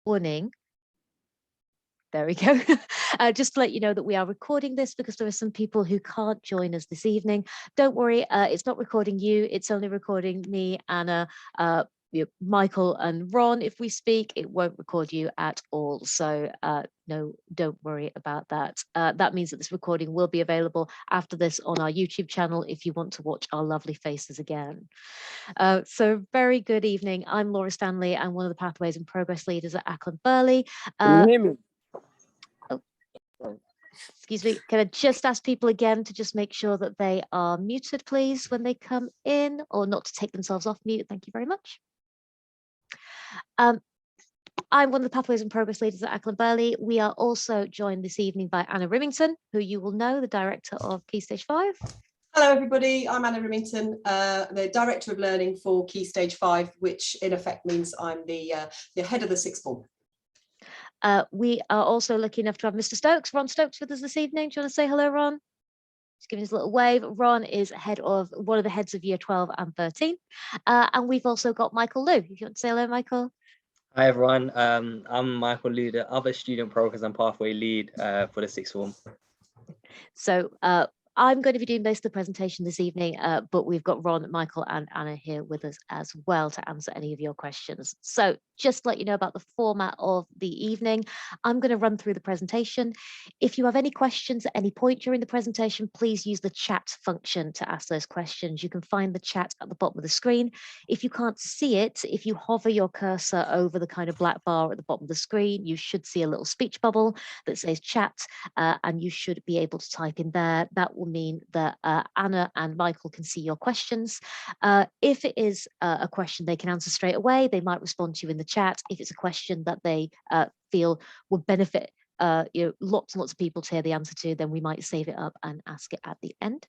Warning. There we go. Just to let you know that we are recording this because there are some people who can't join us this evening. Don't worry, it's not recording you. It's only recording me, Anna, Michael and Ron. If we speak, it won't record you at all. So no, don't worry about that. That means that this recording will be available after this on our YouTube channel if you want to watch our lovely faces again. So very good evening. I'm Laura Stanley. I'm one of the Pathways and Progress leaders at Acland Burghley. Can you hear me? Excuse me, can I just ask people again to just make sure that they are muted, please, when they come in, or not to take themselves off mute. Thank you very much. I'm one of the Pathways and Progress leaders at Acland Burghley. We are also joined this evening by Anna Rimington, who you will know, the director of Key Stage 5. Hello everybody, I'm Anna Rimington, the Director of Learning for Key Stage 5, which in effect means I'm the head of the sixth form. We are also lucky enough to have Mr. Stokes, Ron Stokes, with us this evening. Do you want to say hello, Ron? Just giving us a little wave. Ron is one of the heads of Year 12 and 13. And we've also got Michael Liu. If you want to say hello, Michael. Hi everyone, I'm Michael Liu, the other student progress and pathway lead for the sixth form. So I'm going to be doing most of the presentation this evening, but we've got Ron, Michael and Anna here with us as well to answer any of your questions. So just to let you know about the format of the evening, I'm going to run through the presentation. If you have any questions at any point during the presentation, please use the chat function to ask those questions. You can find the chat at the bottom of the screen. If you can't see it, if you hover your cursor over the kind of black bar at the bottom of the screen, you should see a little speech bubble that says chat, and you should be able to type in there. That will mean that Anna and Michael can see your questions. If it is a question they can answer straight away, they might respond to you in the chat. If it's a question that they feel would benefit lots and lots of people to hear the answer to, then we might save it up and ask it at the end.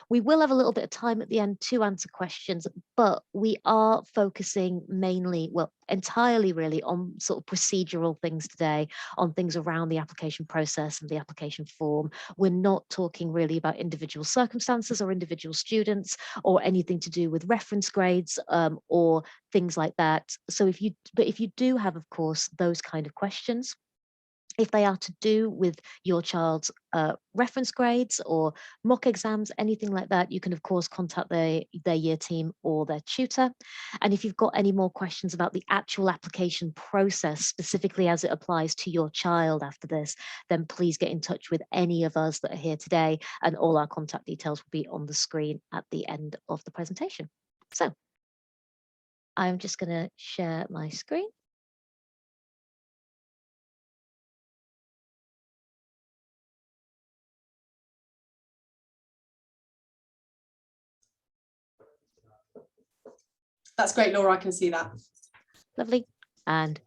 We will have a little bit of time at the end to answer questions, but we are focusing mainly, well, entirely really on sort of procedural things today, on things around the application process and the application form. We're not talking really about individual circumstances or individual students or anything to do with reference grades or things like that. So if you do have, of course, those kind of questions, if they are to do with your child's reference grades or mock exams, anything like that, you can of course contact their year team or their tutor. And if you've got any more questions about the actual application process, specifically as it applies to your child after this, then please get in touch with any of us that are here today, and all our contact details will be on the screen at the end of the presentation. So I'm just going to share my screen. That's great, Laura, I can see that. Lovely. And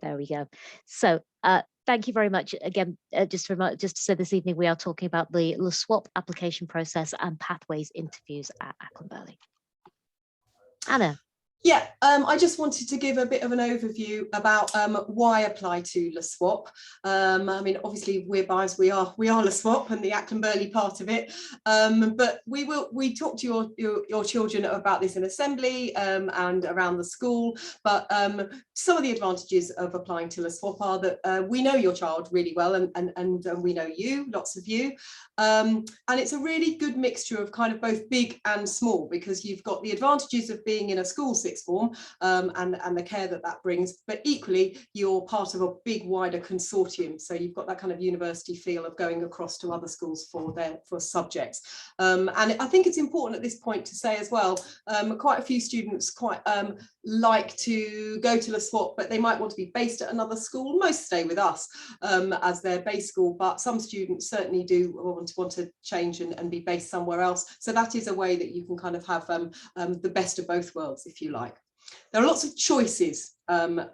there we go. So thank you very much. Again, just to say this evening, we are talking about the LaSWAP application process and pathways interviews at Acland Burghley. Anna. Yeah, I just wanted to give a bit of an overview about why apply to LaSWAP. I mean, obviously we're biased, we are LaSWAP and the Acland Burghley part of it, but we talk to your children about this in assembly and around the school. But some of the advantages of applying to LaSWAP are that we know your child really well, and we know you, lots of you, and it's a really good mixture of kind of both big and small, because you've got the advantages of being in a school sixth form and the care that brings, but equally you're part of a big wider consortium, so you've got that kind of university feel of going across to other schools for subjects. And I think it's important at this point to say as well, quite a few students like to go to LaSWAP, but they might want to be based at another school. Most stay with us as their base school, but some students certainly do want to change and be based somewhere else. So that is a way that you can kind of have the best of both worlds, if you like. There are lots of choices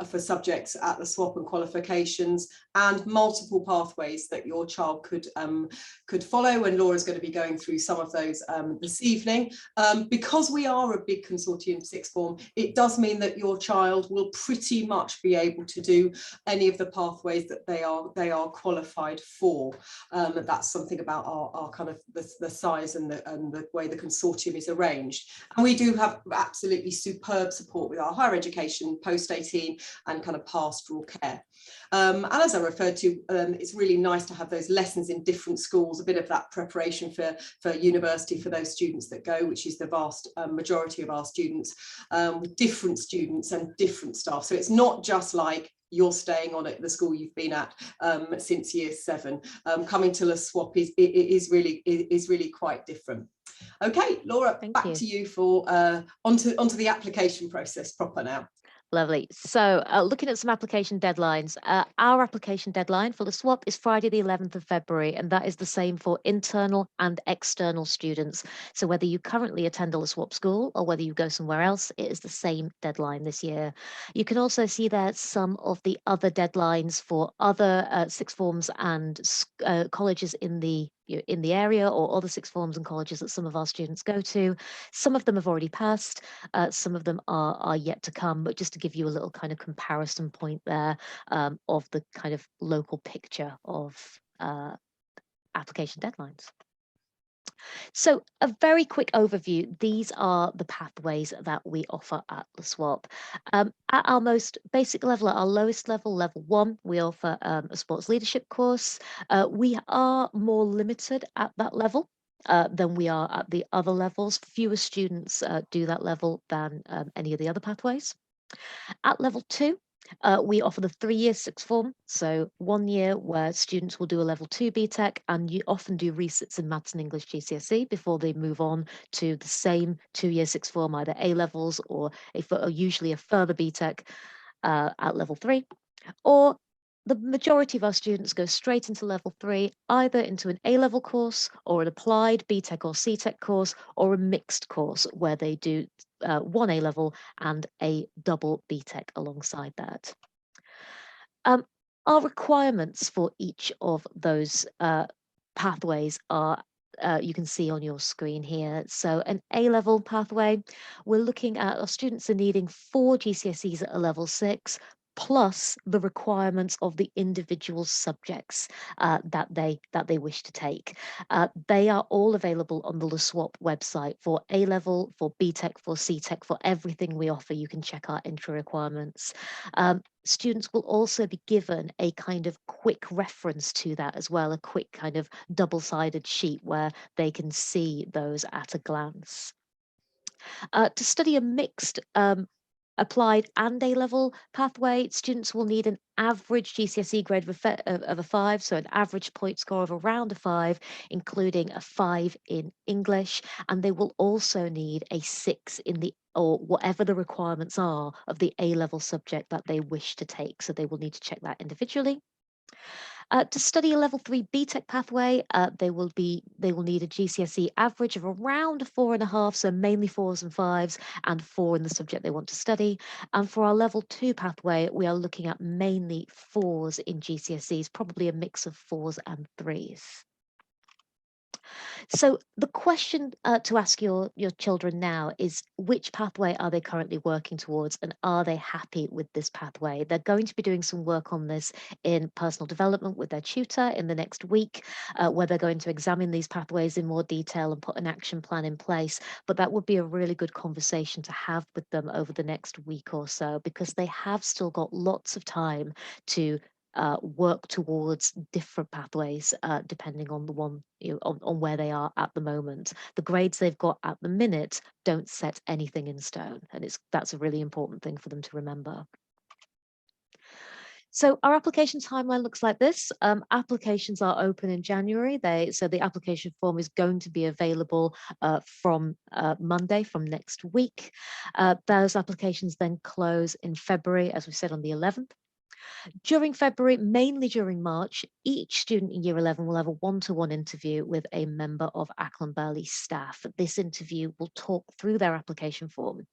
for subjects at the SWAP and qualifications, and multiple pathways that your child could follow, and Laura's going to be going through some of those this evening. Because we are a big consortium sixth form, it does mean that your child will pretty much be able to do any of the pathways that they are qualified for. That's something about our kind of the size and the way the consortium is arranged. And we do have absolutely superb support with our higher education post-ATAR Y18 and kind of pastoral care. And as I referred to, it's really nice to have those lessons in different schools, a bit of that preparation for university for those students that go, which is the vast majority of our students, with different students and different staff. So it's not just like you're staying on at the school you've been at since year 7. Coming to LaSWAP is really quite different. Okay, Laura, back to you for onto the application process proper now. Lovely. So looking at some application deadlines, our application deadline for LaSWAP is Friday the 11th of February, and that is the same for internal and external students. So whether you currently attend a LaSWAP school or whether you go somewhere else, it is the same deadline this year. You can also see there some of the other deadlines for other sixth forms and colleges in the area, or other sixth forms and colleges that some of our students go to. Some of them have already passed, some of them are yet to come, but just to give you a little kind of comparison point there of the kind of local picture of application deadlines. So a very quick overview, these are the pathways that we offer at LaSWAP. At our most basic level, at our lowest level, level 1, we offer a sports leadership course. We are more limited at that level than we are at the other levels. Fewer students do that level than any of the other pathways. At level 2, we offer the 3-year sixth form, so 1 year where students will do a level 2 BTEC, and you often do resits in maths and English GCSE before they move on to the same 2-year sixth form, either A levels or usually a further BTEC at level 3, or the majority of our students go straight into level 3, either into an A-level course or an applied BTEC or CTEC course, or a mixed course where they do 1 A-level and a double BTEC alongside that. Our requirements for each of those pathways are you can see on your screen here. So an A-level pathway, we're looking at our students are needing 4 GCSEs at a level 6, plus the requirements of the individual subjects that they wish to take. They are all available on the LaSWAP website for A-level, for BTEC, for CTEC, for everything we offer. You can check our intro requirements. Students will also be given a kind of quick reference to that as well, a quick kind of double-sided sheet where they can see those at a glance. To study a mixed applied and A-level pathway, students will need an average GCSE grade of a 5, so an average point score of around a 5, including a 5 in English, and they will also need a 6 in the or whatever the requirements are of the A-level subject that they wish to take. So they will need to check that individually. To study a level 3 BTEC pathway, they will need a GCSE average of around a 4.5, so mainly 4s and 5s, and 4 in the subject they want to study. And for our level 2 pathway, we are looking at mainly 4s in GCSEs, probably a mix of 4s and 3s. So the question to ask your children now is, which pathway are they currently working towards, and are they happy with this pathway? They're going to be doing some work on this in personal development with their tutor in the next week, where they're going to examine these pathways in more detail and put an action plan in place. But that would be a really good conversation to have with them over the next week or so, because they have still got lots of time to work towards different pathways depending on the one, on where they are at the moment. The grades they've got at the minute don't set anything in stone, and that's a really important thing for them to remember. So our application timeline looks like this. Applications are open in January. So the application form is going to be available from Monday, from next week. Those applications then close in February, as we said, on the 11th. During February, mainly during March, each student in Year 11 will have a one-to-one interview with a member of Acland Burghley staff. This interview will talk through their application form.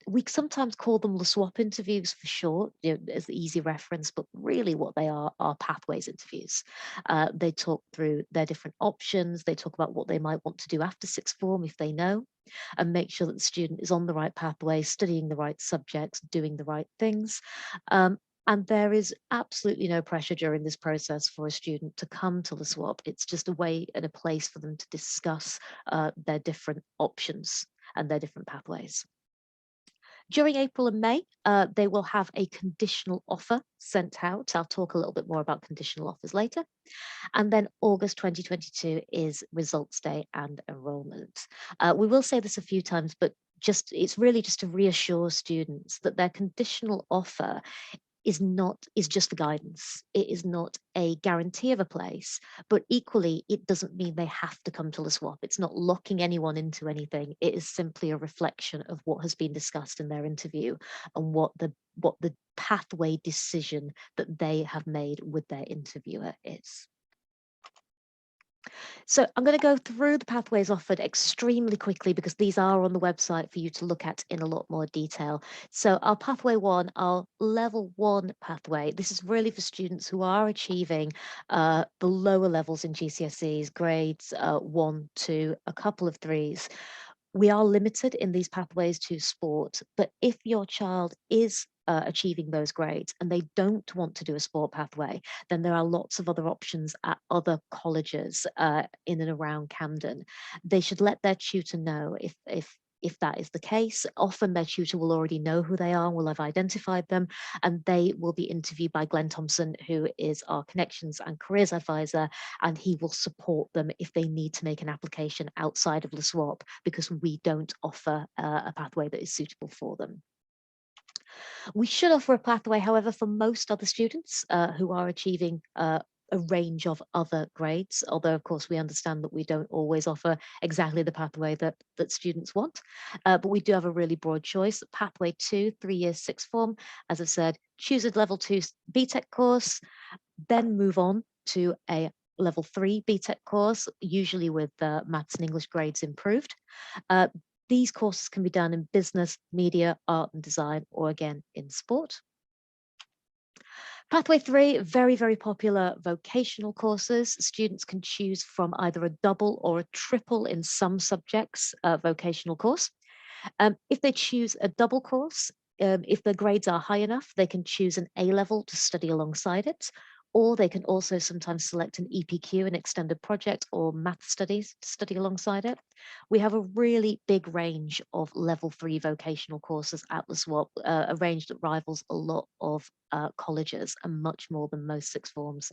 We sometimes call them LaSWAP interviews for short, as the easy reference, but really what they are pathways interviews. They talk through their different options. They talk about what they might want to do after sixth form if they know, and make sure that the student is on the right pathway, studying the right subjects, doing the right things. And there is absolutely no pressure during this process for a student to come to LaSWAP. It's just a way and a place for them to discuss their different options and their different pathways. During April and May, they will have a conditional offer sent out. I'll talk a little bit more about conditional offers later. And then August 2022 is results day and enrollment. We will say this a few times, but it's really just to reassure students that their conditional offer is just the guidance. It is not a guarantee of a place, but equally it doesn't mean they have to come to LaSWAP. It's not locking anyone into anything. It is simply a reflection of what has been discussed in their interview and what the pathway decision that they have made with their interviewer is. So I'm going to go through the pathways offered extremely quickly because these are on the website for you to look at in a lot more detail. So our pathway 1, our level 1 pathway, this is really for students who are achieving the lower levels in GCSEs, grades 1, 2, a couple of 3s. We are limited in these pathways to sport, but if your child is achieving those grades and they don't want to do a sport pathway, then there are lots of other options at other colleges in and around Camden. They should let their tutor know if that is the case. Often their tutor will already know who they are, will have identified them, and they will be interviewed by Glenn Thompson, who is our Connections and Careers Advisor, and he will support them if they need to make an application outside of LaSWAP, because we don't offer a pathway that is suitable for them. We should offer a pathway, however, for most other students who are achieving a range of other grades, although of course we understand that we don't always offer exactly the pathway that students want, but we do have a really broad choice. Pathway 2, 3 years sixth form, as I've said, choose a level 2 BTEC course, then move on to a level 3 BTEC course, usually with maths and English grades improved. These courses can be done in business, media, art and design, or again in sport. Pathway 3, very, very popular vocational courses. Students can choose from either a double or a triple in some subjects vocational course. If they choose a double course, if their grades are high enough, they can choose an A-level to study alongside it, or they can also sometimes select an EPQ, an extended project, or math studies to study alongside it. We have a really big range of level 3 vocational courses at LaSWAP, a range that rivals a lot of colleges and much more than most sixth forms.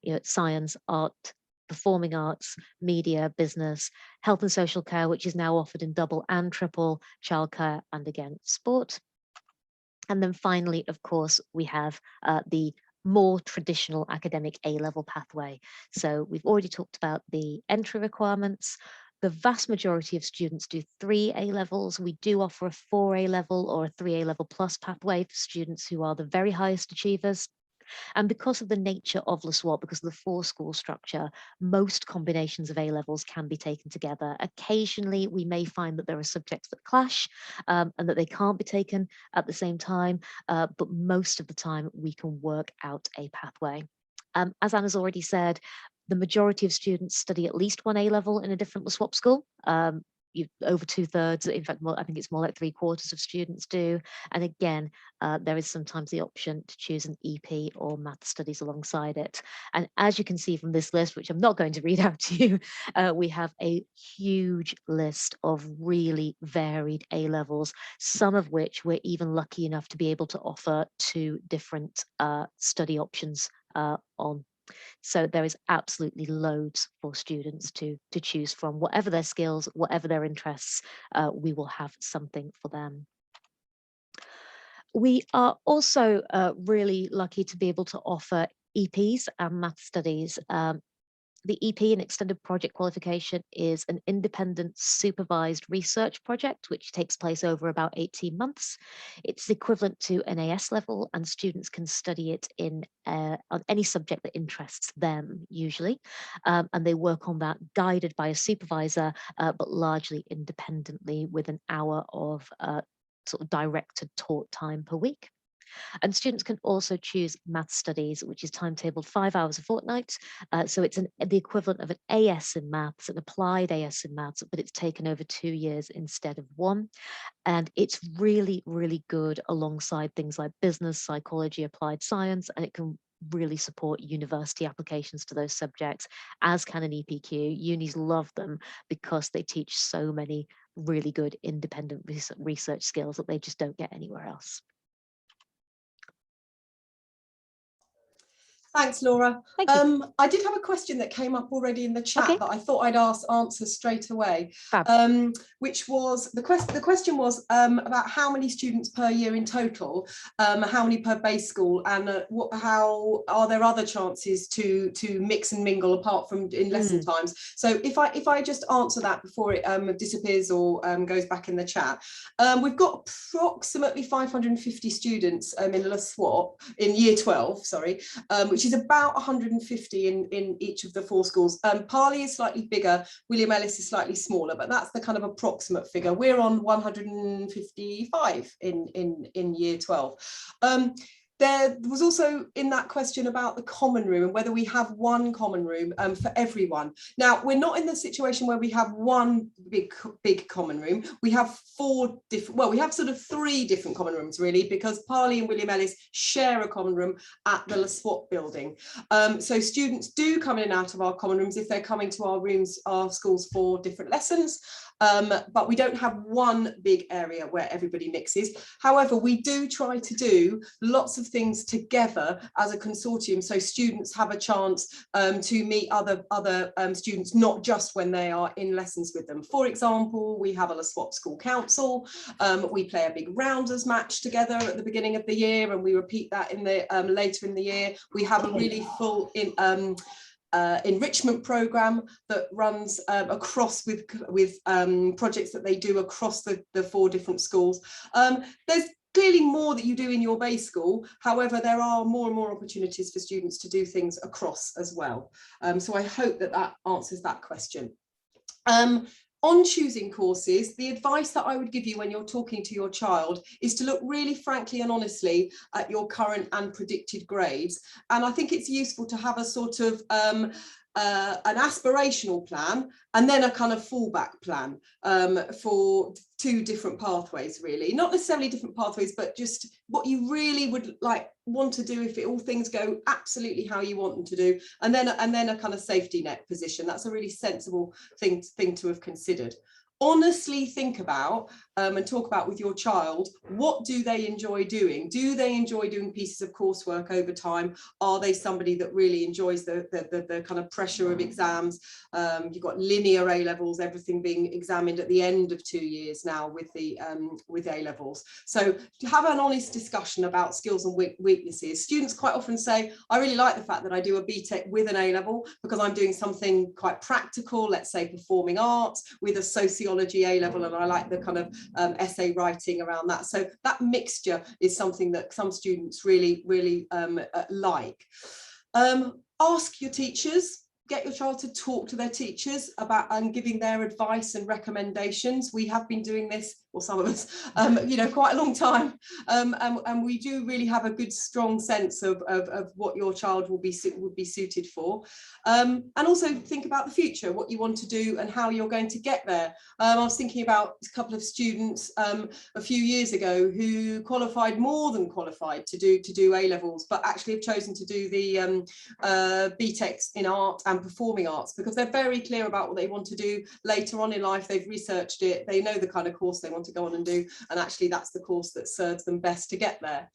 You know, science, art, performing arts, media, business, health and social care, which is now offered in double and triple, childcare, and again, sport. And then finally, of course, we have the more traditional academic A-level pathway. So we've already talked about the entry requirements. The vast majority of students do 3 A-levels. We do offer a 4 A-level or a 3 A-level plus pathway for students who are the very highest achievers. And because of the nature of LaSWAP, because of the 4-school structure, most combinations of A-levels can be taken together. Occasionally, we may find that there are subjects that clash and that they can't be taken at the same time, but most of the time we can work out a pathway. As Anna's already said, the majority of students study at least 1 A-level in a different LaSWAP school. Over 2/3, in fact, I think it's more like 3/4 of students do. And again, there is sometimes the option to choose an EP or math studies alongside it. And as you can see from this list, which I'm not going to read out to you, we have a huge list of really varied A-levels, some of which we're even lucky enough to be able to offer 2 different study options on. So there is absolutely loads for students to choose from. Whatever their skills, whatever their interests, we will have something for them. We are also really lucky to be able to offer EPs and math studies. The EP, an extended project qualification, is an independent supervised research project which takes place over about 18 months. It's equivalent to an AS level, and students can study it on any subject that interests them usually, and they work on that guided by a supervisor, but largely independently with an hour of sort of directed taught time per week. And students can also choose math studies, which is timetabled 5 hours a fortnight. So it's the equivalent of an AS in maths, an applied AS in maths, but it's taken over 2 years instead of 1. And it's really, really good alongside things like business, psychology, applied science, and it can really support university applications to those subjects, as can an EPQ. Unis love them because they teach so many really good independent research skills that they just don't get anywhere else. Thanks, Laura. Thank you. I did have a question that came up already in the chat Okay. that I thought I'd answer straight away, Fab. which was the question was about how many students per year in total, how many per base school, and how are there other chances to mix and mingle apart from in lesson times. So if I just answer that before it disappears or goes back in the chat, we've got approximately 550 students in LaSWAP in year 12, sorry, which is about 150 in each of the 4 schools. Parley is slightly bigger, William Ellis is slightly smaller, but that's the kind of approximate figure. We're on 155 in year 12. There was also in that question about the common room and whether we have one common room for everyone. Now, we're not in the situation where we have one big common room. We have 4 different, well, we have sort of 3 different common rooms really, because Parley and William Ellis share a common room at the LaSWAP building. So students do come in and out of our common rooms if they're coming to our schools for different lessons. But we don't have one big area where everybody mixes. However, we do try to do lots of things together as a consortium, so students have a chance to meet other students, not just when they are in lessons with them. For example, we have a LaSWAP school council. We play a big rounders match together at the beginning of the year, and we repeat that in the later in the year. We have a really full enrichment program that runs across with projects that they do across the 4 different schools. There's clearly more that you do in your base school. However, there are more and more opportunities for students to do things across as well. So I hope that answers that question. On choosing courses, the advice that I would give you when you're talking to your child is to look really frankly and honestly at your current and predicted grades. And I think it's useful to have a sort of an aspirational plan and then a kind of fallback plan for 2 different pathways, really. Not necessarily different pathways, but just what you really would want to do if all things go absolutely how you want them to do, and then a kind of safety net position. That's a really sensible thing to have considered. Honestly think about and talk about with your child, what do they enjoy doing? Do they enjoy doing pieces of coursework over time? Are they somebody that really enjoys the kind of pressure of exams? You've got linear A levels, everything being examined at the end of 2 years now with the with A levels. So to have an honest discussion about skills and weaknesses. Students quite often say, I really like the fact that I do a BTEC with an A level because I'm doing something quite practical, let's say performing arts with a sociology A level, and I like the kind of essay writing around that. So that mixture is something that some students really like. Ask your teachers. Get your child to talk to their teachers about and giving their advice and recommendations. We have been doing this, or some of us, quite a long time, and we do really have a good, strong sense of what your child would be suited for, and also think about the future, what you want to do and how you're going to get there. I was thinking about a couple of students a few years ago who qualified, more than qualified, to do A levels, but actually have chosen to do the BTECs in art and performing arts because they're very clear about what they want to do later on in life. They've researched it, they know the kind of course they want to go on and do, and actually that's the course that serves them best to get there.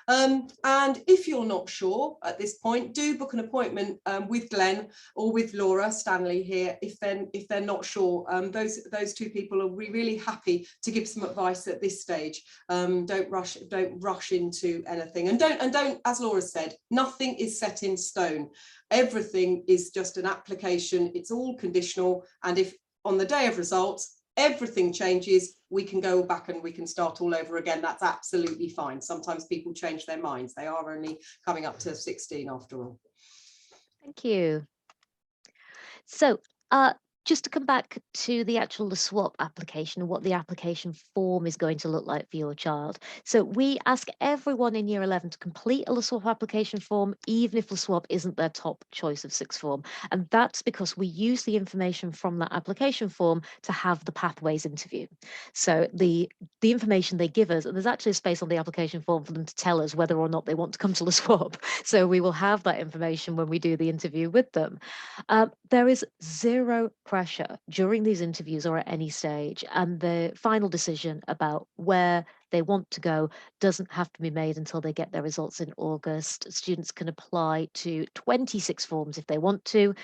And if you're not sure at this point, do book an appointment with Glenn or with Laura Stanley here if they're not sure. Those 2 people are really happy to give some advice at this stage. Don't rush into anything, and don't, as Laura said, nothing is set in stone. Everything is just an application. It's all conditional, and if on the day of results everything changes, we can go back and we can start all over again. That's absolutely fine. Sometimes people change their minds. They are only coming up to 16 after all. Thank you. So just to come back to the actual LaSWAP application and what the application form is going to look like for your child. So we ask everyone in year 11 to complete a LaSWAP application form, even if LaSWAP isn't their top choice of sixth form. And that's because we use the information from that application form to have the pathways interview. So the information they give us, and there's actually a space on the application form for them to tell us whether or not they want to come to LaSWAP. So we will have that information when we do the interview with them. There is 0 pressure pressure during these interviews or at any stage, and the final decision about where they want to go doesn't have to be made until they get their results in August. Students can apply to 26 forms if they want to.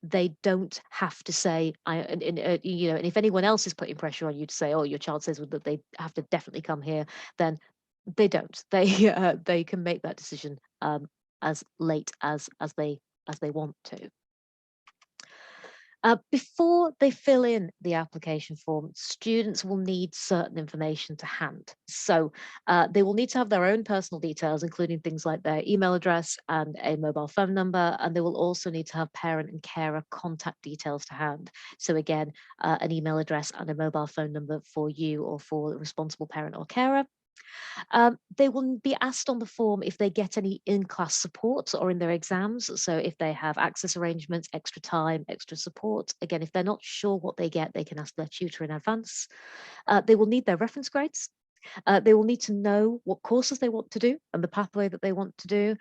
They don't have to say, and if anyone else is putting pressure on you to say, oh, your child says that they have to definitely come here, then they don't. They can make that decision as late as they want to. Before they fill in the application form, students will need certain information to hand. So they will need to have their own personal details, including things like their email address and a mobile phone number, and they will also need to have parent and carer contact details to hand. So again, an email address and a mobile phone number for you or for the responsible parent or carer. They will be asked on the form if they get any in-class support or in their exams. So if they have access arrangements, extra time, extra support. Again, if they're not sure what they get, they can ask their tutor in advance. They will need their reference grades. They will need to know what courses they want to do and the pathway that they want to do.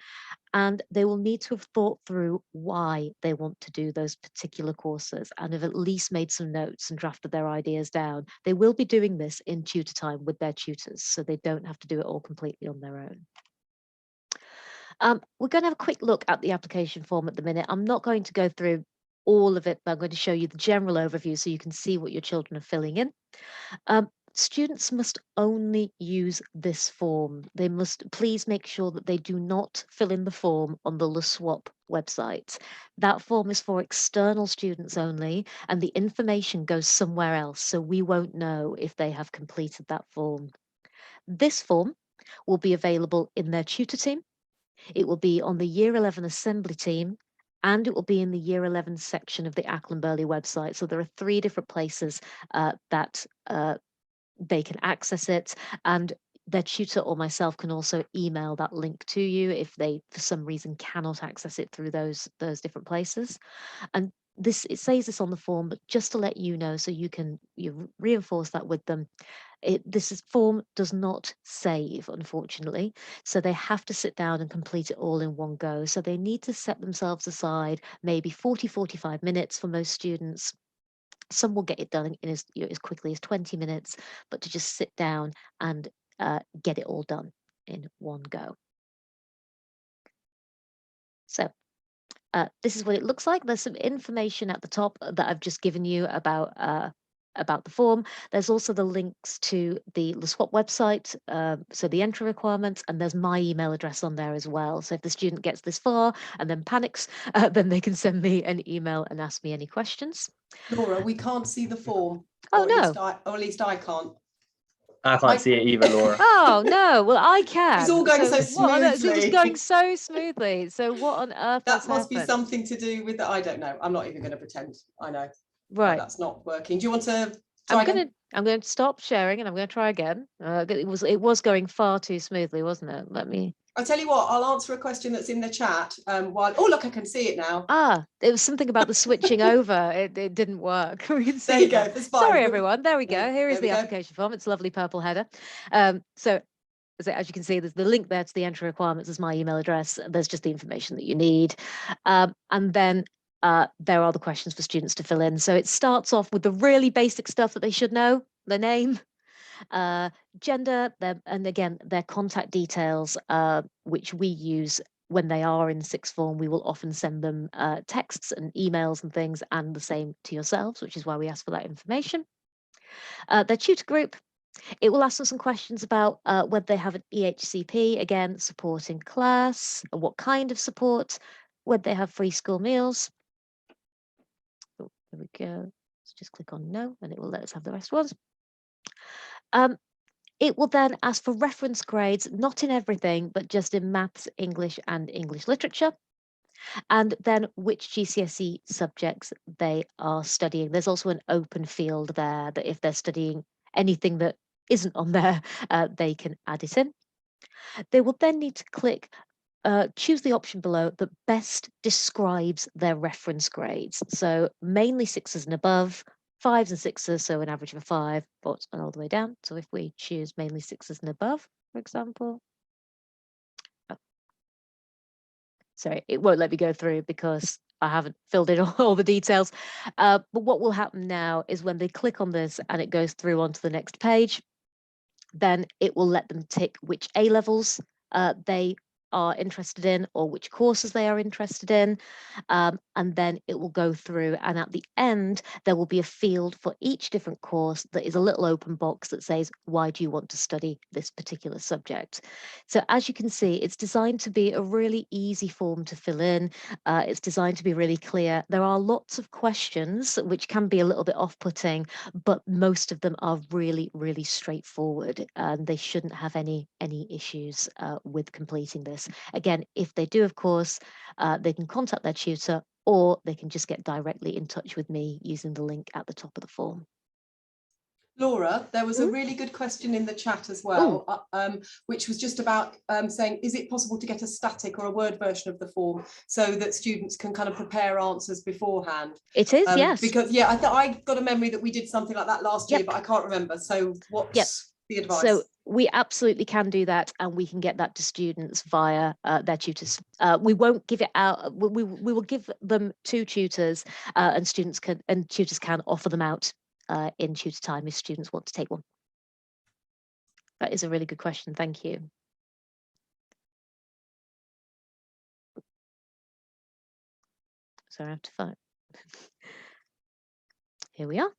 And they will need to have thought through why they want to do those particular courses and have at least made some notes and drafted their ideas down. They will be doing this in tutor time with their tutors, so they don't have to do it all completely on their own. We're going to have a quick look at the application form at the minute. I'm not going to go through all of it, but I'm going to show you the general overview so you can see what your children are filling in. Students must only use this form. They must please make sure that they do not fill in the form on the LaSWAP website. That form is for external students only, and the information goes somewhere else, so we won't know if they have completed that form. This form will be available in their tutor team. It will be on the Year 11 assembly team, and it will be in the Year 11 section of the Acland Burghley website. So there are 3 different places that they can access it, and their tutor or myself can also email that link to you if they for some reason cannot access it through those different places. And it says this on the form, but just to let you know, so you reinforce that with them, this form does not save, unfortunately, so they have to sit down and complete it all in one go. So they need to set themselves aside maybe 45 minutes for most students. Some will get it done in as quickly as 20 minutes, but to just sit down and get it all done in one go. So this is what it looks like. There's some information at the top that I've just given you about the form. There's also the links to the LaSWAP website, so the entry requirements, and there's my email address on there as well. So if the student gets this far and then panics, then they can send me an email and ask me any questions. Laura, we can't see the form. Oh, no. Or at least I can't. I can't see it either, Laura. Oh, no. Well, I can. It's all going so smoothly. It was going so smoothly. So what on earth that must be happened? something to do with I don't know. I'm not even going to pretend I know. Right. That's not working. Do you want to try again? I'm going to stop sharing and I'm going to try again. It was going far too smoothly, wasn't it? I'll tell you what, I'll answer a question that's in the chat while, oh, look, I can see it now. It was something about the switching over. It didn't work. We can see there you go. That's fine. Sorry, everyone. There we go. Here is the application form. It's a lovely purple header. So as you can see, there's the link there to the entry requirements. There's my email address. There's just the information that you need. And then there are the questions for students to fill in. So it starts off with the really basic stuff that they should know, the name, gender, and again, their contact details, which we use when they are in sixth form. We will often send them texts and emails and things, and the same to yourselves, which is why we ask for that information. Their tutor group, it will ask them some questions about whether they have an EHCP, again, support in class, and what kind of support, whether they have free school meals. Oh, there we go. Let's just click on no, and it will let us have the rest ones. It will then ask for reference grades, not in everything, but just in maths, English, and English literature. And then which GCSE subjects they are studying. There's also an open field there that if they're studying anything that isn't on there, they can add it in. They will then need to click, choose the option below that best describes their reference grades. So mainly 6s and above, 5s and 6s, so an average of a 5, but all the way down. So if we choose mainly 6s and above, for example, sorry, it won't let me go through because I haven't filled in all the details. But what will happen now is when they click on this and it goes through onto the next page, then it will let them tick which A levels they are interested in or which courses they are interested in. And then it will go through, and at the end, there will be a field for each different course that is a little open box that says, why do you want to study this particular subject? So as you can see, it's designed to be a really easy form to fill in. It's designed to be really clear. There are lots of questions which can be a little bit off-putting, but most of them are really, really straightforward, and they shouldn't have any issues with completing this. Again, if they do, of course, they can contact their tutor, or they can just get directly in touch with me using the link at the top of the form. Laura, there was a really good question in the chat as well, which was just about saying, is it possible to get a static or a Word version of the form so that students can kind of prepare answers beforehand? It is, yes. Because, yeah, I got a memory that we did something like that last year, but I can't remember. So what's the advice? So we absolutely can do that, and we can get that to students via their tutors. We won't give it out. We will give them to tutors, and tutors can offer them out in tutor time if students want to take one. That is a really good question. Thank you. So I have to find. Here we are.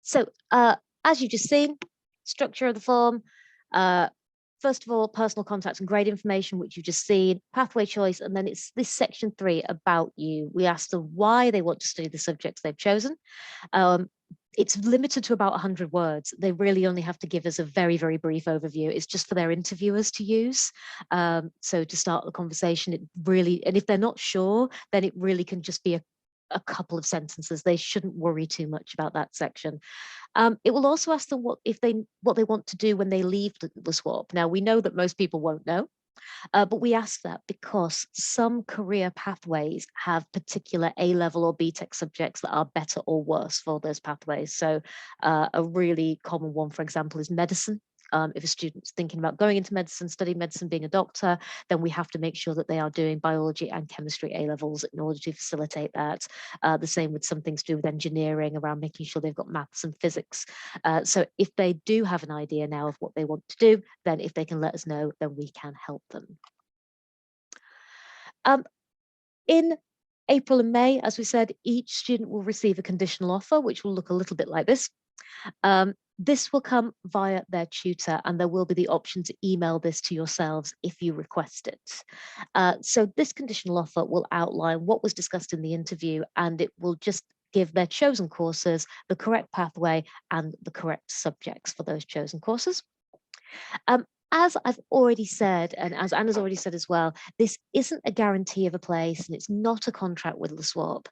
So as you've just seen, structure of the form, first of all, personal contact and grade information, which you've just seen, pathway choice, and then it's this section 3 about you. We ask them why they want to study the subjects they've chosen. It's limited to about 100 words. They really only have to give us a very, very brief overview. It's just for their interviewers to use. So to start the conversation, it really, and if they're not sure, then it really can just be a couple of sentences. They shouldn't worry too much about that section. It will also ask them what they want to do when they leave the LaSWAP. Now, we know that most people won't know, but we ask that because some career pathways have particular A-level or BTEC subjects that are better or worse for those pathways. So a really common one, for example, is medicine. If a student's thinking about going into medicine, studying medicine, being a doctor, then we have to make sure that they are doing biology and chemistry A-levels in order to facilitate that. The same with some things to do with engineering, around making sure they've got maths and physics. So if they do have an idea now of what they want to do, then if they can let us know, then we can help them. In April and May, as we said, each student will receive a conditional offer, which will look a little bit like this. This will come via their tutor, and there will be the option to email this to yourselves if you request it. So this conditional offer will outline what was discussed in the interview, and it will just give their chosen courses the correct pathway and the correct subjects for those chosen courses. As I've already said, and as Anna's already said as well, this isn't a guarantee of a place, and it's not a contract with LaSWAP.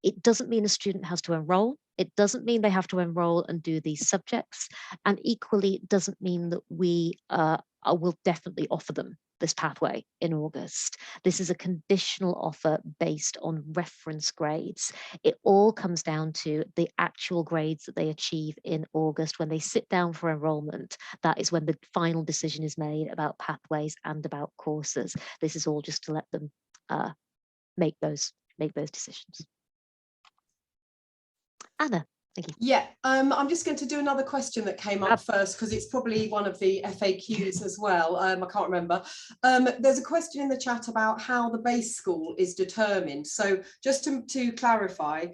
It doesn't mean a student has to enroll. It doesn't mean they have to enroll and do these subjects. And equally, it doesn't mean that we will definitely offer them this pathway in August. This is a conditional offer based on reference grades. It all comes down to the actual grades that they achieve in August when they sit down for enrollment. That is when the final decision is made about pathways and about courses. This is all just to let them make those decisions. Anna, thank you. Yeah, I'm just going to do another question that came up first, because it's probably one of the FAQs as well. I can't remember. There's a question in the chat about how the base school is determined. So just to clarify,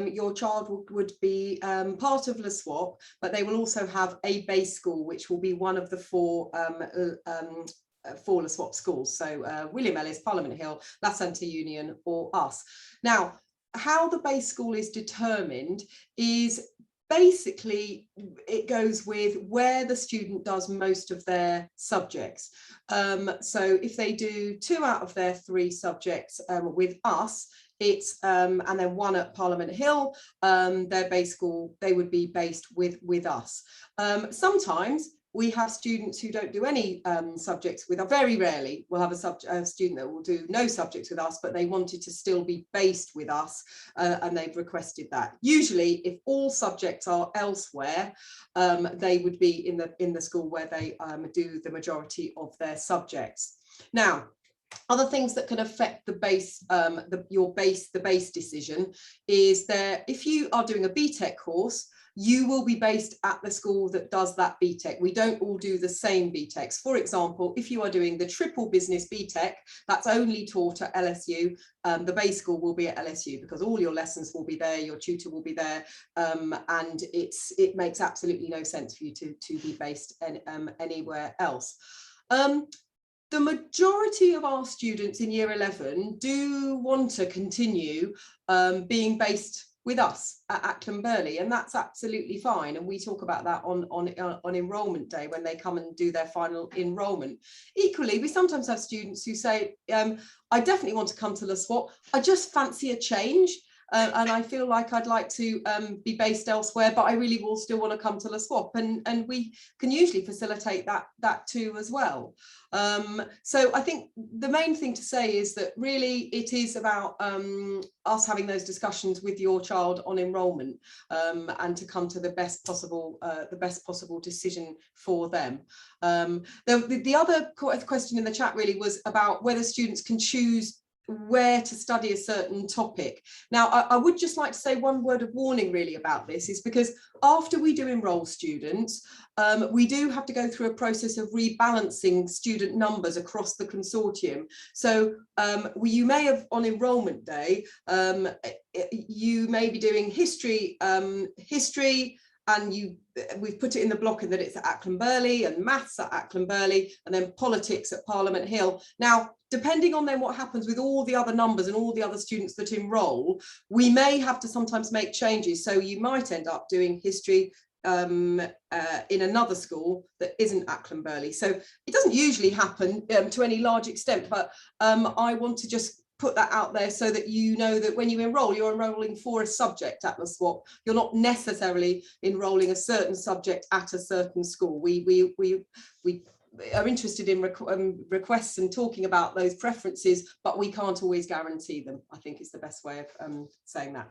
your child would be part of LaSWAP, but they will also have a base school, which will be one of the four LaSWAP schools. So William Ellis, Parliament Hill, La Sainte Union, or us. Now, how the base school is determined is basically it goes with where the student does most of their subjects. So if they do 2 out of their 3 subjects with us, it's and then 1 at Parliament Hill, their base school, they would be based with us. Sometimes we have students who don't do any subjects with us. Very rarely we'll have a student that will do no subjects with us, but they wanted to still be based with us, and they've requested that. Usually, if all subjects are elsewhere, they would be in the school where they do the majority of their subjects. Now, Other things that can affect the base, the base decision is that if you are doing a BTEC course, you will be based at the school that does that BTEC. We don't all do the same BTECs. For example, if you are doing the triple business BTEC, that's only taught at LSU, the base school will be at LSU because all your lessons will be there, your tutor will be there, and it makes absolutely no sense for you to be based anywhere else. The majority of our students in Year 11 do want to continue being based with us at Acland Burghley, and that's absolutely fine. And we talk about that on enrolment day when they come and do their final enrolment. Equally, we sometimes have students who say, I definitely want to come to LaSWAP, I just fancy a change. And I feel like I'd like to be based elsewhere, but I really will still want to come to LaSWAP, and we can usually facilitate that too as well. So I think the main thing to say is that really it is about us having those discussions with your child on enrolment, and to come to the best possible decision for them. The other question in the chat really was about whether students can choose where to study a certain topic. Now, I would just like to say one word of warning really about this, is because after we do enroll students, we do have to go through a process of rebalancing student numbers across the consortium. So you may have on enrolment day, you may be doing history, and we've put it in the blocking that it's at Acland Burghley, and maths at Acland Burghley, and then politics at Parliament Hill. Now, depending on then what happens with all the other numbers and all the other students that enrol, we may have to sometimes make changes. So you might end up doing history in another school that isn't Acland Burghley. So it doesn't usually happen to any large extent, but I want to just put that out there so that you know that when you enroll, you're enrolling for a subject at LaSWAP. You're not necessarily enrolling a certain subject at a certain school. We are interested in requests and talking about those preferences, but we can't always guarantee them, I think is the best way of saying that.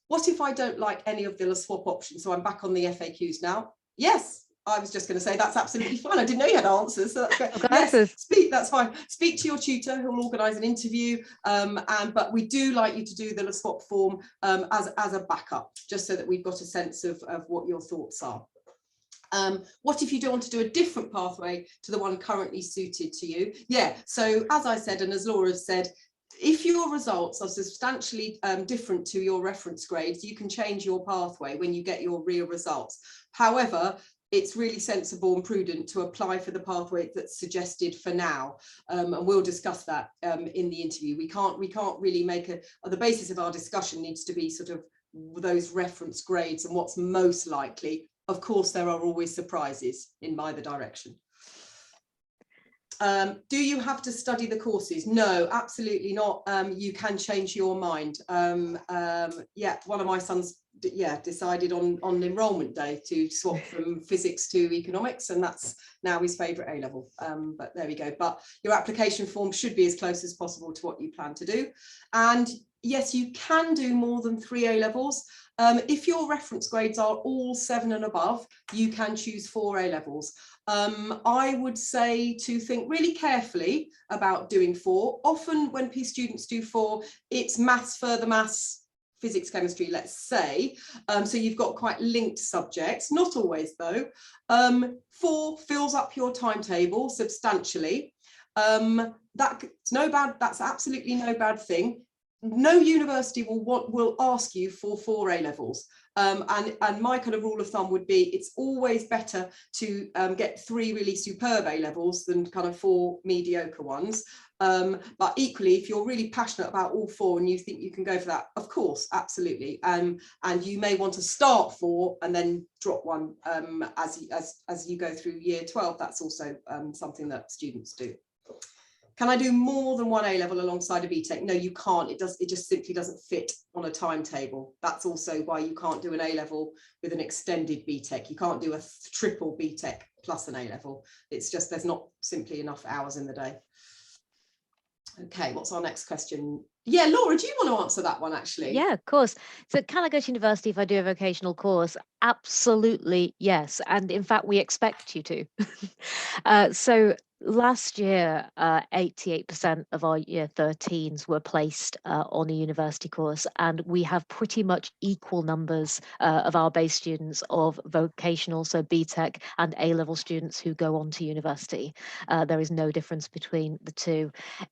What if I don't like any of the LaSWAP options? So I'm back on the FAQs now. Yes, I was just going to say that's absolutely fine. I didn't know you had answers, so that's great. Yes, that's fine. Speak to your tutor who will organise an interview, but we do like you to do the LaSWAP form as a backup, just so that we've got a sense of what your thoughts are. What if you do want to do a different pathway to the one currently suited to you? Yeah, so as I said, and as Laura said, if your results are substantially different to your reference grades, you can change your pathway when you get your real results. However, it's really sensible and prudent to apply for the pathway that's suggested for now, and we'll discuss that in the interview. We can't really make the basis of our discussion needs to be sort of those reference grades and what's most likely. Of course, there are always surprises in either direction. Do you have to study the courses? No, absolutely not. You can change your mind. Yeah, one of my sons decided on enrolment day to swap from physics to economics, and that's now his favourite A-level. But there we go. But your application form should be as close as possible to what you plan to do. And yes, you can do more than 3 A-levels. If your reference grades are all 7 and above, you can choose 4 A-levels. I would say to think really carefully about doing 4. Often when students do 4, it's maths, further maths, physics, chemistry, let's say. So you've got quite linked subjects, not always though. 4 fills up your timetable substantially. That's absolutely no bad thing. No university will ask you for 4 A-levels, and my kind of rule of thumb would be it's always better to get 3 really superb A-levels than kind of 4 mediocre ones. But equally, if you're really passionate about all 4 and you think you can go for that, of course, absolutely. And you may want to start 4 and then drop 1 as you go through year 12. That's also something that students do. Can I do more than 1 A-level alongside a BTEC? No, you can't. It just simply doesn't fit on a timetable. That's also why you can't do an A-level with an extended BTEC. You can't do a triple BTEC plus an A-level. It's just there's not simply enough hours in the day. Okay, what's our next question? Yeah, Laura, do you want to answer that one actually? Yeah, of course. So can I go to university if I do a vocational course? Absolutely, yes. And in fact, we expect you to. So last year, 88% of our year 13s were placed on a university course, and we have pretty much equal numbers of our base students of vocational, so BTEC, and A-level students who go on to university. There is no difference between the two.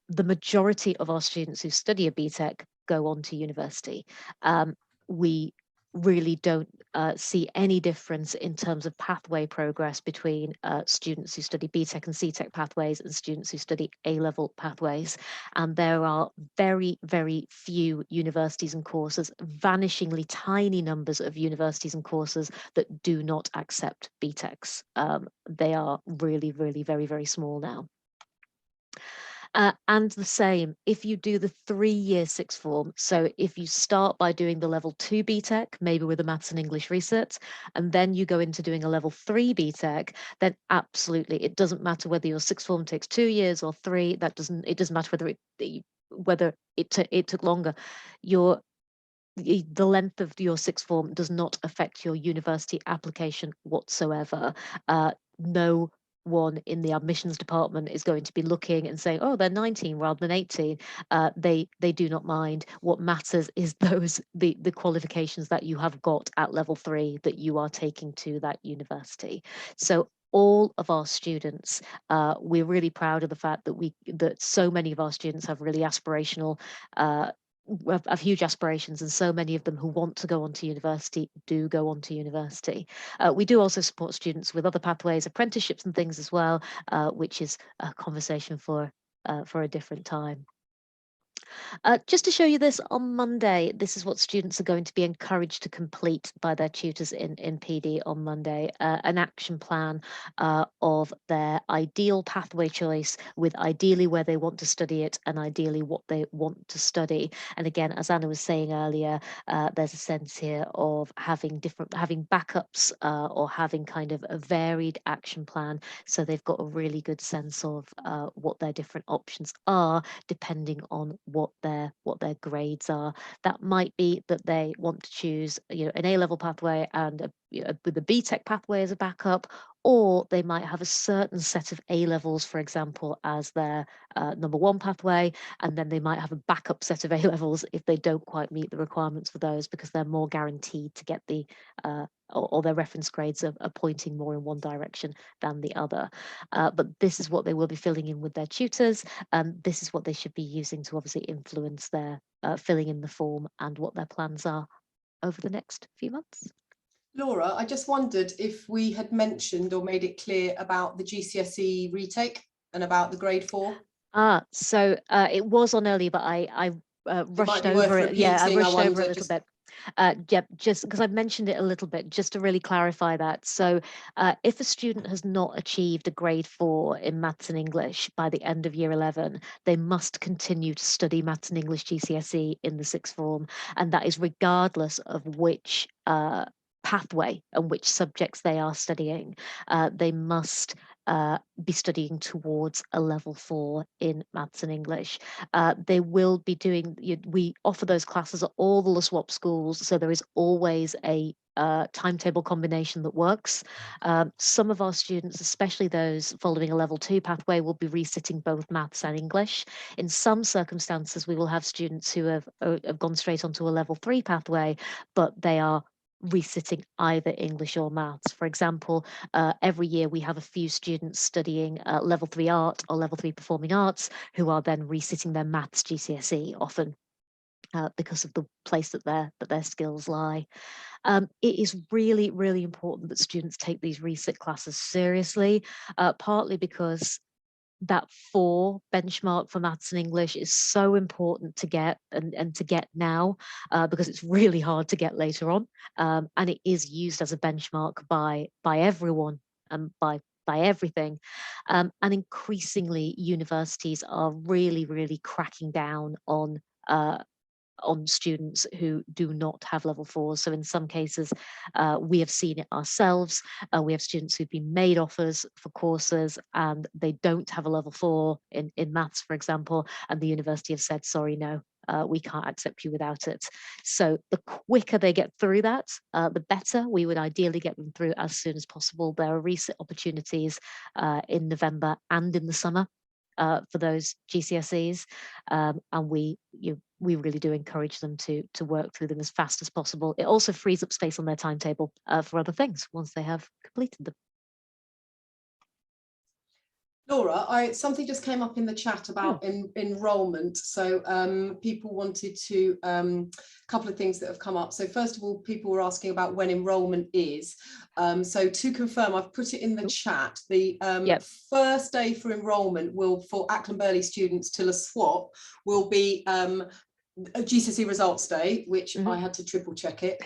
The majority of our students who study a BTEC go on to university. We really don't see any difference in terms of pathway progress between students who study BTEC and CTEC pathways and students who study A-level pathways. And there are very, very few universities and courses, vanishingly tiny numbers of universities and courses that do not accept BTECs. They are really, really very, very small now. And the same, if you do the 3-year sixth form, so if you start by doing the level 2 BTEC, maybe with a maths and English research, and then you go into doing a level 3 BTEC, then absolutely, it doesn't matter whether your sixth form takes 2 years or 3, it doesn't matter whether it took longer. The length of your sixth form does not affect your university application whatsoever. No one in the admissions department is going to be looking and saying, oh, they're 19 rather than 18. They do not mind. What matters is the qualifications that you have got at level 3 that you are taking to that university. So all of our students, we're really proud of the fact that so many of our students have really aspirational have huge aspirations, and so many of them who want to go on to university do go on to university. We do also support students with other pathways, apprenticeships and things as well, which is a conversation for a different time. Just to show you this, on Monday, this is what students are going to be encouraged to complete by their tutors in PD on Monday, an action plan of their ideal pathway choice, with ideally where they want to study it and ideally what they want to study. And again, as Anna was saying earlier, there's a sense here of having backups or having kind of a varied action plan, so they've got a really good sense of what their different options are, depending on what their grades are. That might be that they want to choose, an A-level pathway and with a BTEC pathway as a backup, or they might have a certain set of A-levels, for example, as their number 1 pathway, and then they might have a backup set of A-levels if they don't quite meet the requirements for those, because they're more guaranteed to get or their reference grades are pointing more in one direction than the other. But this is what they will be filling in with their tutors, and this is what they should be using to obviously influence their filling in the form and what their plans are over the next few months. Laura, I just wondered if we had mentioned or made it clear about the GCSE retake and about the grade 4. So it was on earlier, but I rushed over it. Yeah, I rushed over a little bit. Yeah, just because I've mentioned it a little bit, just to really clarify that. So if a student has not achieved a grade 4 in maths and English by the end of year 11, they must continue to study maths and English GCSE in the sixth form, and that is regardless of which pathway and which subjects they are studying. They must be studying towards a level 4 in maths and English. They will be doing, we offer those classes at all the LaSWAP schools, so there is always a timetable combination that works. Some of our students, especially those following a level 2 pathway, will be resitting both maths and English. In some circumstances, we will have students who have gone straight onto a level 3 pathway, but they are resitting either English or maths. For example, every year we have a few students studying level 3 art or level 3 performing arts who are then resitting their maths GCSE, often because of the place that their skills lie. It is really, really important that students take these resit classes seriously, partly because that 4 benchmark for maths and English is so important to get and to get now, because it's really hard to get later on, and it is used as a benchmark by everyone and by everything, and increasingly universities are really, really cracking down on students who do not have level 4s. So in some cases, we have seen it ourselves. We have students who've been made offers for courses and they don't have a level 4 in maths, for example, and the university have said, sorry, no, we can't accept you without it. So the quicker they get through that, the better. We would ideally get them through as soon as possible. There are resit opportunities in November and in the summer for those GCSEs, and we really do encourage them to work through them as fast as possible. It also frees up space on their timetable for other things once they have completed them. Laura, something just came up in the chat about enrollment. So people wanted to, couple of things that have come up. So first of all, people were asking about when enrollment is. So to confirm, I've put it in the chat. The first day for enrollment for Acland Burghley students to LaSWAP will be GCSE results day, which I had to triple check it,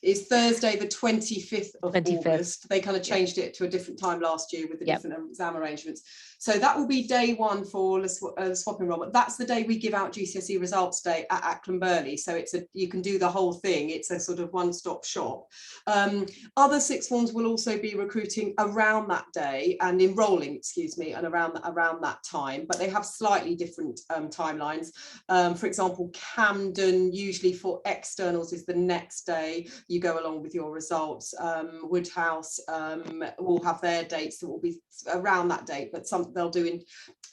is Thursday the 25th of August. They kind of changed it to a different time last year with the different exam arrangements. So that will be day one for LaSWAP enrollment. That's the day we give out GCSE results day at Acland Burghley. So you can do the whole thing. It's a sort of one-stop shop. Other sixth forms will also be recruiting around that day and enrolling, excuse me, and around that time, but they have slightly different timelines. For example, Camden, usually for externals, is the next day you go along with your results. Woodhouse will have their dates that will be around that date, but they'll do in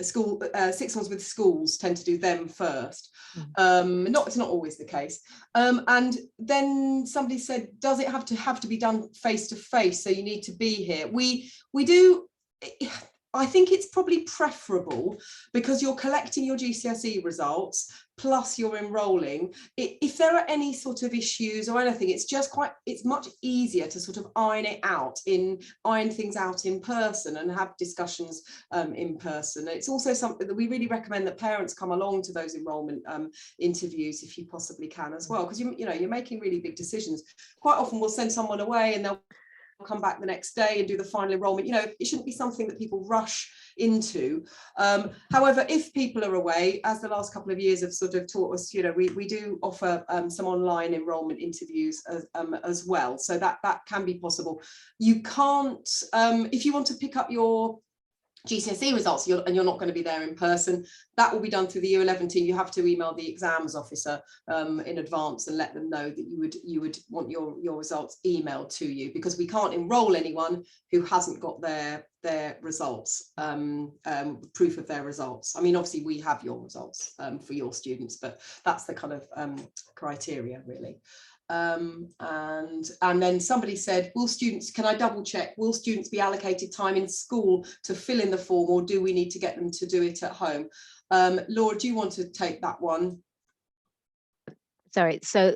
school. Sixth forms with schools tend to do them first. It's not always the case. And then somebody said, does it have to be done face to face? So you need to be here. We do. I think it's probably preferable because you're collecting your GCSE results plus you're enrolling. If there are any sort of issues or anything, it's much easier to sort of iron things out in person and have discussions in person. It's also something that we really recommend that parents come along to those enrolment interviews if you possibly can as well, because you're making really big decisions. Quite often we'll send someone away and they'll come back the next day and do the final enrolment. It shouldn't be something that people rush into. However, if people are away, as the last couple of years have sort of taught us, we do offer some online enrolment interviews as well, so that can be possible. You can't, if you want to pick up your GCSE results and you're not going to be there in person, that will be done through the Y11 team. You have to email the exams officer in advance and let them know that you would want your results emailed to you, because we can't enroll anyone who hasn't got their results, proof of their results. I mean, obviously we have your results for your students, but that's the kind of criteria really. And then somebody said, can I double check, will students be allocated time in school to fill in the form, or do we need to get them to do it at home? Laura, do you want to take that one? Sorry, so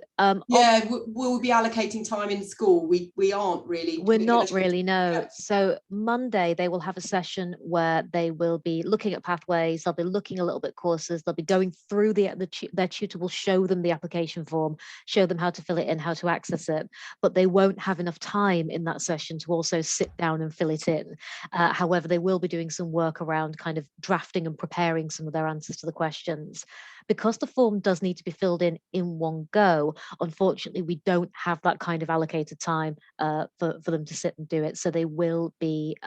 will we be allocating time in school? We aren't really. We're not really, no. So Monday they will have a session where they will be looking at pathways, they'll be looking a little bit courses, they'll be going through their tutor will show them the application form, show them how to fill it in, how to access it, but they won't have enough time in that session to also sit down and fill it in. However, they will be doing some work around kind of drafting and preparing some of their answers to the questions. Because the form does need to be filled in one go, unfortunately, we don't have that kind of allocated time for them to sit and do it. So they will be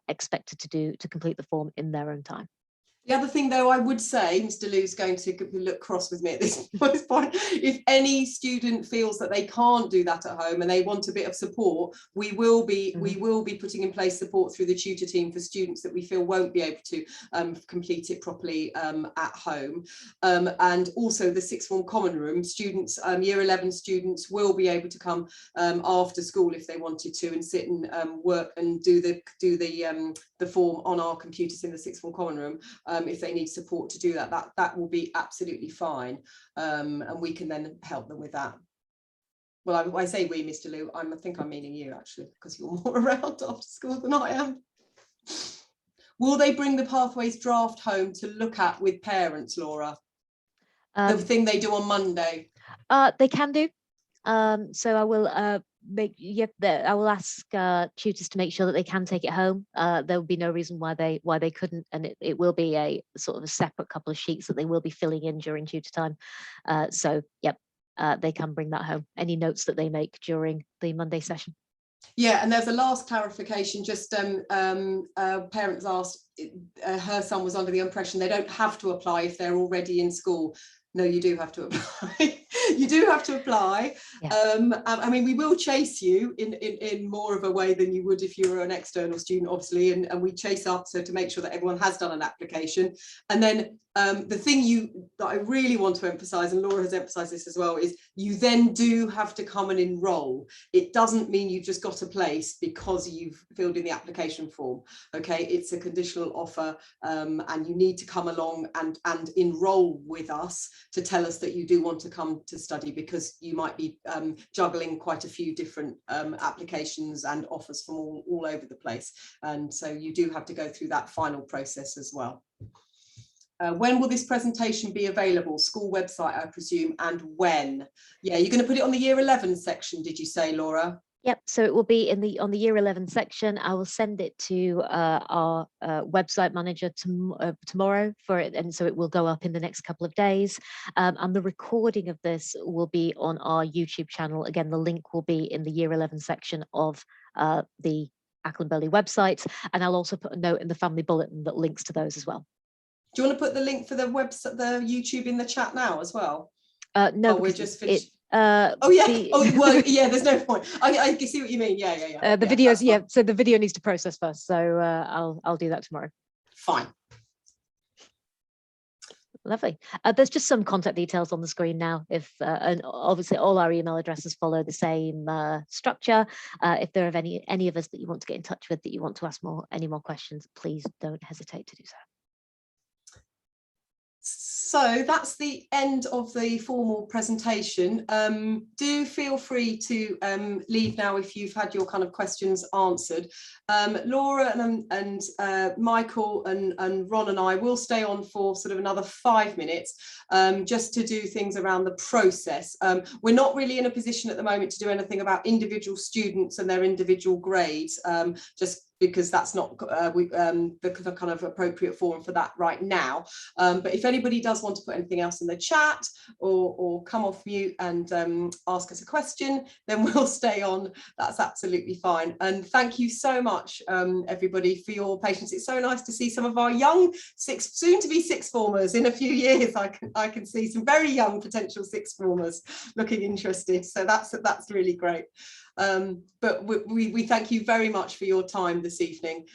expected to complete the form in their own time. The other thing, though, I would say, Mr. Lou's going to look cross with me at this point. If any student feels that they can't do that at home and they want a bit of support, we will be putting in place support through the tutor team for students that we feel won't be able to complete it properly at home. And also the sixth form common room students, year 11 students will be able to come after school if they wanted to and sit and work and do the form on our computers in the sixth form common room. If they need support to do that will be absolutely fine, and we can then help them with that. Well, I say we, Mr. Lou, I think I'm meaning you actually, because you're more around after school than I am. Will they bring the pathways draft home to look at with parents, Laura? The thing they do on Monday. They can do. So I will I will ask tutors to make sure that they can take it home. There will be no reason why they couldn't, and it will be a sort of a separate couple of sheets that they will be filling in during tutor time. So yep, they can bring that home. Any notes that they make during the Monday session. Yeah, and there's a last clarification. Just parents asked, her son was under the impression they don't have to apply if they're already in school. No, you do have to apply. You do have to apply. Yeah. I mean, we will chase you in more of a way than you would if you were an external student, obviously, and we chase up so to make sure that everyone has done an application. And then the thing that I really want to emphasize, and Laura has emphasized this as well, is you then do have to come and enroll. It doesn't mean you've just got a place because you've filled in the application form. Okay, it's a conditional offer, and you need to come along and enroll with us to tell us that you do want to come to study, because you might be juggling quite a few different applications and offers from all over the place, and so you do have to go through that final process as well. When will this presentation be available? School website, I presume, and when? Yeah, you're going to put it on the Year 11 section, did you say, Laura? Yep, so it will be on the Year 11 section. I will send it to our website manager tomorrow for it, and so it will go up in the next couple of days. And the recording of this will be on our YouTube channel. Again, the link will be in the Year 11 section of the Acland Burghley website, and I'll also put a note in the family bulletin that links to those as well. Do you want to put the link for the website, the YouTube, in the chat now as well? No, we're just finished. Oh yeah. Well, yeah. There's no point. I can see what you mean. Yeah. The videos. Yeah. So the video needs to process first. So I'll do that tomorrow. Fine. Lovely. There's just some contact details on the screen now. And obviously all our email addresses follow the same structure. If there are any of us that you want to get in touch with, that you want to ask any more questions, please don't hesitate to do so. So that's the end of the formal presentation. Do feel free to leave now if you've had your kind of questions answered. Laura and Michael and Ron and I will stay on for sort of another 5 minutes just to do things around the process. We're not really in a position at the moment to do anything about individual students and their individual grades, just because that's not the kind of appropriate forum for that right now. But if anybody does want to put anything else in the chat or come off mute and ask us a question, then we'll stay on. That's absolutely fine. And thank you so much, everybody, for your patience. It's so nice to see some of our young soon to be sixth formers in a few years. I can see some very young potential sixth formers looking interested. So that's really great. But we thank you very much for your time this evening.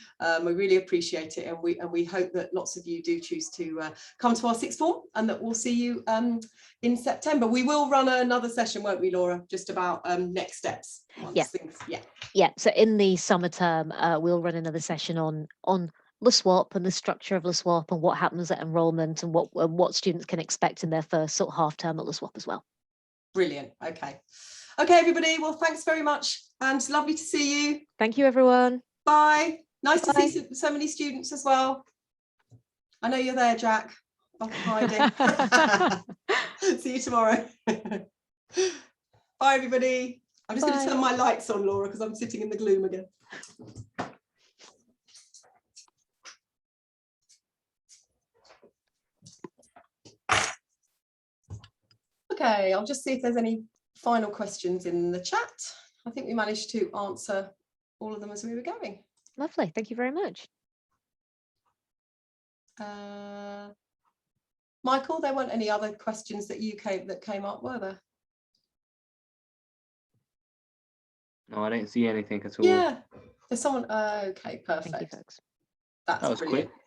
We really appreciate it, and we hope that lots of you do choose to come to our sixth form, and that we'll see you in September. We will run another session, won't we, Laura, just about next steps? Yeah. Yeah. So in the summer term, we'll run another session on LaSWAP and the structure of LaSWAP and what happens at enrollment and what students can expect in their first sort of half term at LaSWAP as well. Brilliant. Okay, everybody. Well, thanks very much, and it's lovely to see you. Thank you, everyone. Bye. Nice to see so many students as well. I know you're there, Jack. I'm hiding. See you tomorrow. Bye, everybody. I'm just going to turn my lights on, Laura, because I'm sitting in the gloom again. Okay, I'll just see if there's any final questions in the chat. I think we managed to answer all of them as we were going. Lovely, thank you very much. Michael, there weren't any other questions that came up, were there? No, I didn't see anything at all. Yeah, there's someone. Okay, perfect. Thank you, folks. That was brilliant. Quick.